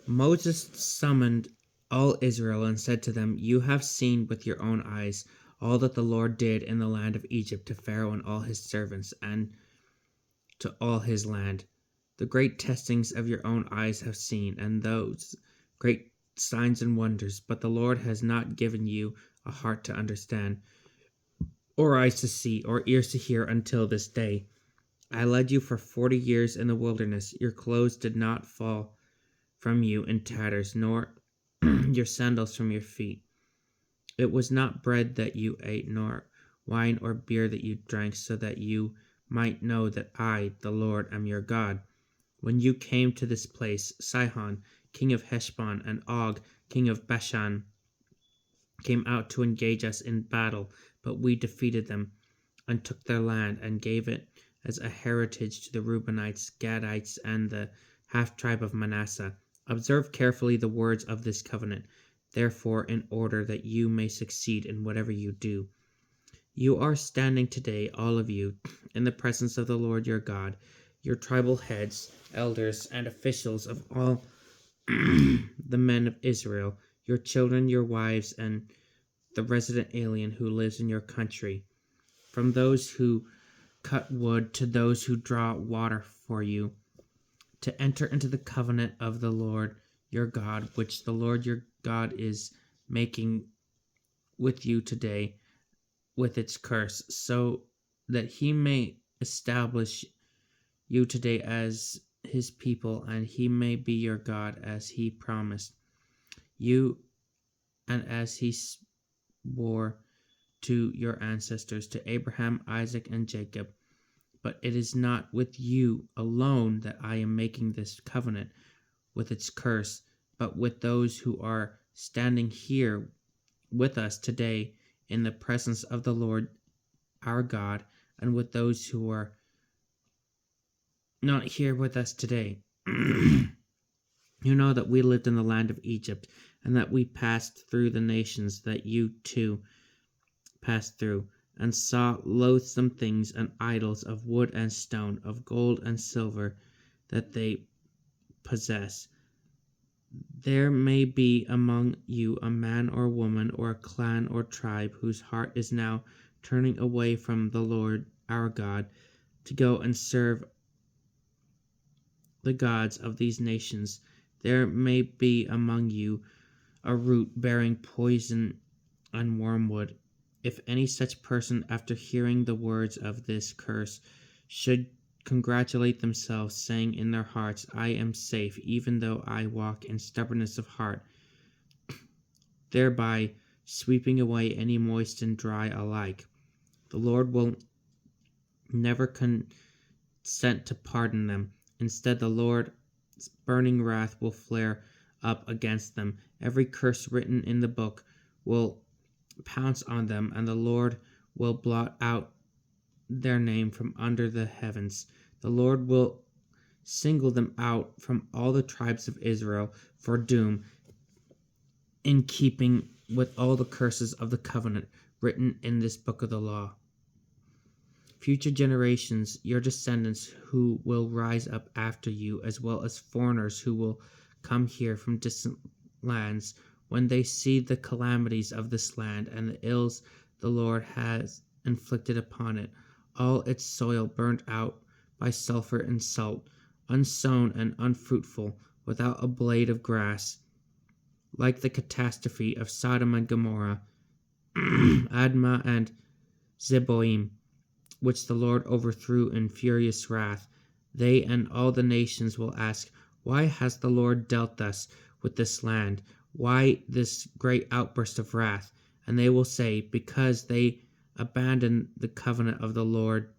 Moses summoned all Israel and said to them, "You have seen with your own eyes all that the Lord did in the land of Egypt to Pharaoh and all his servants and to all his land. The great testings of your own eyes have seen, and those great signs and wonders. But the Lord has not given you a heart to understand, or eyes to see, or ears to hear until this day. I led you for 40 years in the wilderness. Your clothes did not fall from you in tatters, nor your sandals from your feet. It was not bread that you ate, nor wine or beer that you drank, so that you might know that I, the Lord, am your God. When you came to this place, Sihon, king of Heshbon, and Og, king of Bashan, came out to engage us in battle, but we defeated them and took their land and gave it as a heritage to the Reubenites, Gadites, and the half tribe of Manasseh. Observe carefully the words of this covenant, therefore, in order that you may succeed in whatever you do. You are standing today, all of you, in the presence of the Lord your God, your tribal heads, elders, and officials of all the men of Israel, your children, your wives, and the resident alien who lives in your country, from those who cut wood to those who draw water for you, to enter into the covenant of the Lord your God, which the Lord your God is making with you today, with its curse, so that he may establish you today as his people, and he may be your God as he promised you, and as he swore to your ancestors, to Abraham, Isaac, and Jacob. But it is not with you alone that I am making this covenant with its curse, but with those who are standing here with us today in the presence of the Lord our God, and with those who are not here with us today. You know that we lived in the land of Egypt, and that we passed through the nations that you too passed through, and saw loathsome things and idols of wood and stone, of gold and silver, that they possess. There may be among you a man or woman, or a clan or tribe, whose heart is now turning away from the Lord our God to go and serve the gods of these nations. There may be among you a root bearing poison and wormwood. If any such person, after hearing the words of this curse, should congratulate themselves, saying in their hearts, I am safe, even though I walk in stubbornness of heart, thereby sweeping away any moist and dry alike, the Lord will never consent to pardon them. Instead, the Lord's burning wrath will flare up against them. Every curse written in the book will pounce on them, and the Lord will blot out their name from under the heavens. The Lord will single them out from all the tribes of Israel for doom, in keeping with all the curses of the covenant written in this book of the law. Future generations, your descendants who will rise up after you, as well as foreigners who will come here from distant lands, when they see the calamities of this land and the ills the Lord has inflicted upon it, all its soil burnt out by sulfur and salt, unsown and unfruitful, without a blade of grass, like the catastrophe of Sodom and Gomorrah, Admah and Zeboim, which the Lord overthrew in furious wrath. They and all the nations will ask, why has the Lord dealt thus with this land? Why this great outburst of wrath? And they will say, because they abandoned the covenant of the Lord,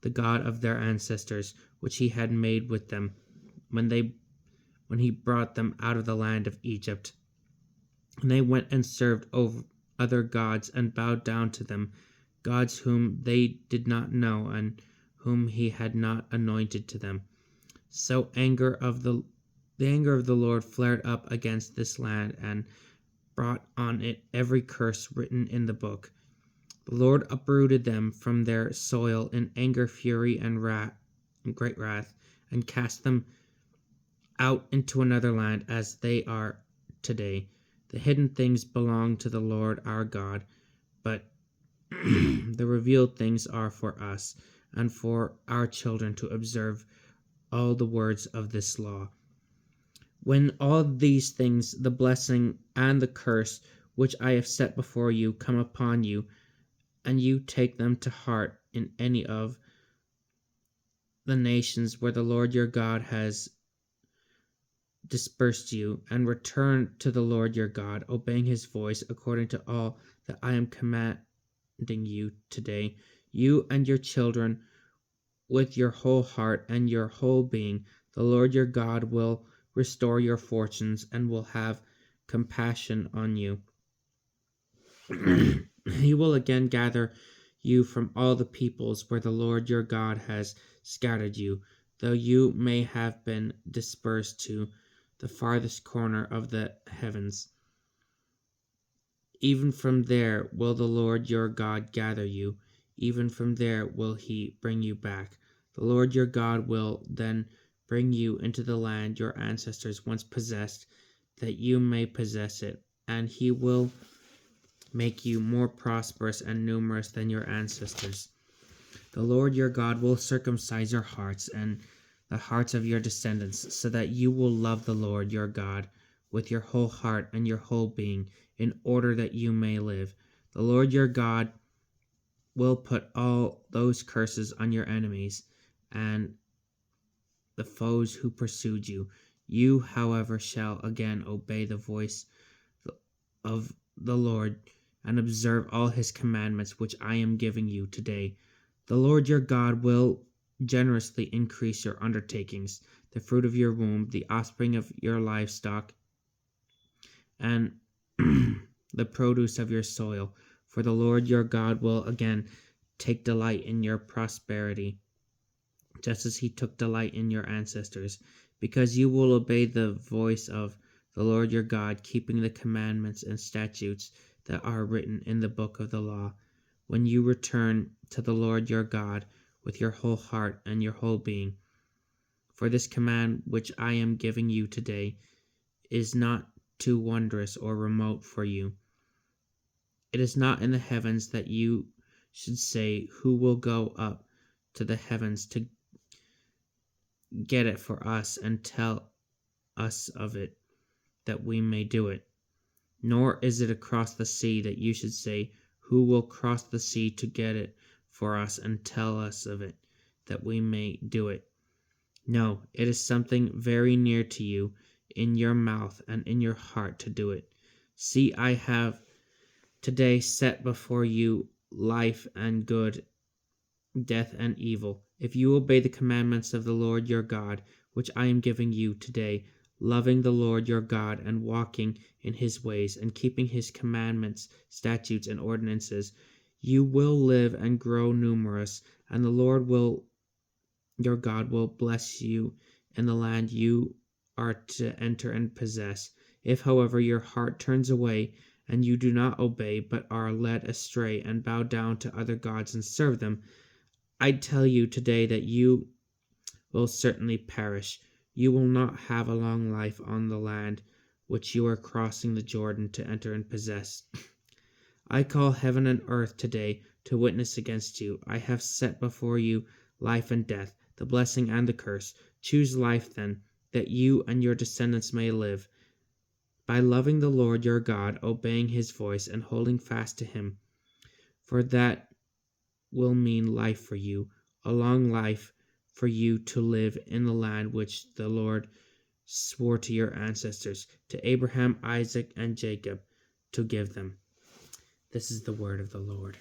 the God of their ancestors, which he had made with them when he brought them out of the land of Egypt. And they went and served other gods and bowed down to them, gods whom they did not know and whom he had not anointed to them. So the anger of the Lord flared up against this land and brought on it every curse written in the book. The Lord uprooted them from their soil in anger, fury, and great wrath, and cast them out into another land as they are today. The hidden things belong to the Lord our God, but the revealed things are for us and for our children to observe all the words of this law. When all these things, the blessing and the curse which I have set before you, come upon you, and you take them to heart in any of the nations where the Lord your God has dispersed you, and return to the Lord your God, obeying his voice according to all that I am commanding you today, you and your children with your whole heart and your whole being, the Lord your God will restore your fortunes and will have compassion on you. He will again gather you from all the peoples where the Lord your God has scattered you, though you may have been dispersed to the farthest corner of the heavens. Even from there will the Lord your God gather you, even from there will he bring you back. The Lord your God will then bring you into the land your ancestors once possessed, that you may possess it, and he will make you more prosperous and numerous than your ancestors. The Lord your God will circumcise your hearts and the hearts of your descendants, so that you will love the Lord your God with your whole heart and your whole being, in order that you may live. The Lord your God will put all those curses on your enemies and the foes who pursued you. You, however, shall again obey the voice of the Lord and observe all his commandments which I am giving you today. The Lord your God will generously increase your undertakings, the fruit of your womb, the offspring of your livestock, and the produce of your soil. For the Lord your God will again take delight in your prosperity, just as he took delight in your ancestors, because you will obey the voice of the Lord your God, keeping the commandments and statutes that are written in the book of the law. When you return to the Lord your God with your whole heart and your whole being. For this command which I am giving you today is not too wondrous or remote for you. It is not in the heavens that you should say, who will go up to the heavens to get it for us and tell us of it, that we may do it. Nor is it across the sea that you should say, who will cross the sea to get it for us and tell us of it, that we may do it. No, it is something very near to you, in your mouth and in your heart to do it. See, I have today set before you life and good, death and evil. If you obey the commandments of the Lord your God, which I am giving you today, loving the Lord your God and walking in his ways and keeping his commandments, statutes, and ordinances, you will live and grow numerous, and the Lord your God will bless you in the land you are to enter and possess. If, however, your heart turns away and you do not obey, but are led astray and bow down to other gods and serve them, I tell you today that you will certainly perish. You will not have a long life on the land which you are crossing the Jordan to enter and possess. I call heaven and earth today to witness against you. I have set before you life and death, the blessing and the curse. Choose life then, that you and your descendants may live, by loving the Lord your God, obeying his voice, and holding fast to him. For that will mean life for you, a long life for you to live in the land which the Lord swore to your ancestors, to Abraham, Isaac, and Jacob, to give them. This is the word of the Lord.